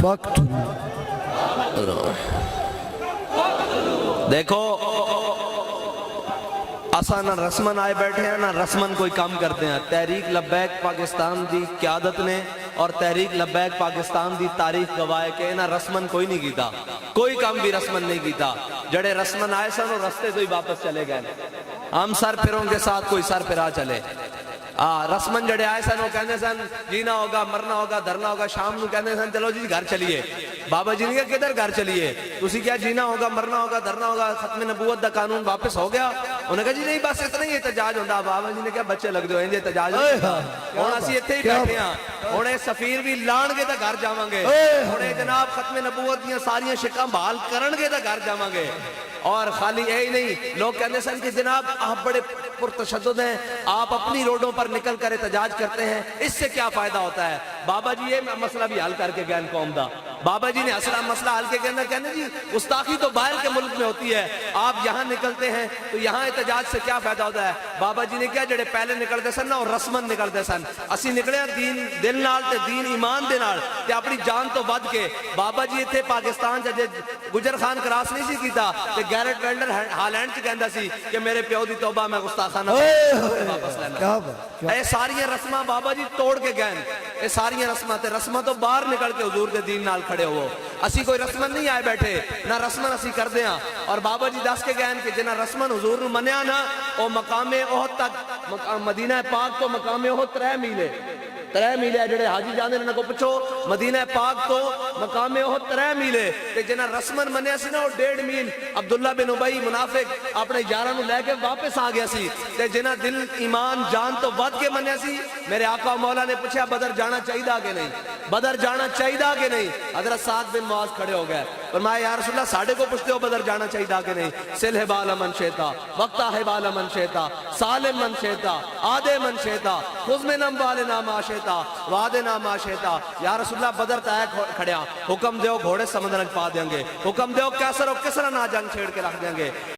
وقت دیکھو اساں نہ رسمن آئے بیٹھے ہیں نہ رسمن کوئی کام کرتے ہیں. تحریک لبیک پاکستان دی قیادت نے اور تحریک لبیک پاکستان دی تاریخ گواہ کہ نہ رسمن کوئی نہیں کیتا, کوئی کام بھی رسمن نہیں کیتا. جڑے رسمن آئے سن وہ رستے تو ہی واپس چلے گئے. ہم سر پھروں کے ساتھ کوئی سر پھرا چلے. رسمن جڑے آئے سن وہ کہنے سن جینا ہوگا مرنا ہوگا دھرنا ہوگا. شام نو کہنے سن چلو جی گھر چلیے. بابا جی نے کہا کدھر گھر چلیے, تسی کیا جینا ہوگا مرنا ہوگا دھرنا ہوگا, ختم نبوت دا قانون واپس ہو گیا. انہوں نے کہا جی نہیں بس اتنا ہی احتجاج ہوتا. بابا جی نے کہا بچے لگ دو انجے احتجاج ہوں اسی اتنے ہی بیٹھے ہیں. ہوں سفیر بھی لان گے تو گھر جاواں گے. ہوں جناب ختم نبوت دیاں ساریاں شکاں بحال کرن گے تو گھر جاواں گے. اور خالی یہی نہیں, لوگ کہتے سن کہ جناب آپ بڑے پرتشدد ہیں, آپ اپنی روڈوں پر نکل کر احتجاج کرتے ہیں, اس سے کیا فائدہ ہوتا ہے. بابا جی یہ مسئلہ بھی حل کر کے گئے قوم دا. بابا جی نے اصلا مسئلہ حل کے اندر کہنے جی گستاخی تو باہر کے ملک میں ہوتی ہے, آپ یہاں نکلتے ہیں تو یہاں احتجاج سے کیا فائدہ ہوتا ہے. بابا جی نے کیا جڑے پہلے نکلتے سن نا اور رسمن نکلتے سن, اسی نکلے دین دل نال تے دین ایمان دے نال تے اپنی جان تو ود کے. بابا جی اتنے پاکستان جے گجر خان کراس نہیں سی کیتا تے گیرٹ ویلڈر ہالینڈ چ کہندا سی کہ میرے پیو دی توبہ میں گستاخانہ واپس لینا. اے ساری رسماں بابا جی توڑ کے گئے. اے ساری رسماں تے رسماں تو باہر نکل کے حضور دے دین نال کھڑے ہو. اسی کوئی رسمن نہیں آئے بیٹھے, نہ رسمن اسی کر دیاں. اور بابا جی دس کے گئے کہ جنہ رسمن حضور نو منیا نا او مقام احد تک, مدینہ پاک تو مقام احد 3 میل ہے. 3 میل ہے. جڑے حاجی جاندے انہاں کو پوچھو مدینہ پاک تو مقام احد 3 میل ہے. تے جنہ رسمن منیا سی نا او 1.5 میل عبداللہ بن ابی منافق اپنے یاراں نو لے کے واپس آ گیا سی. تے جنہ دل ایمان جان تو ود کے منیا سی, میرے آقا مولا نے پوچھا بدر جانا چاہیے کہ نہیں, بدر جانا چاہیے کہ نہیں. حضرت سعد بن معاذ کھڑے ہو گئے, فرمایا یا رسول اللہ ساڑھے کو پوچھتے ہو بدر جانا چاہیے کہ نہیں. سل حبال من شیتا وقتا حبال من شیتا سالم من شیتا آدے من شیتا خذ من اموالنا ما شیتا وعدنا ما شیتا. یا رسول اللہ بدر تے کھڑیا, حکم دیو گھوڑے سمندر پا دیں گے, حکم دیو کیسر و کسرا نہ جنگ چھیڑ کے رکھ دیں گے.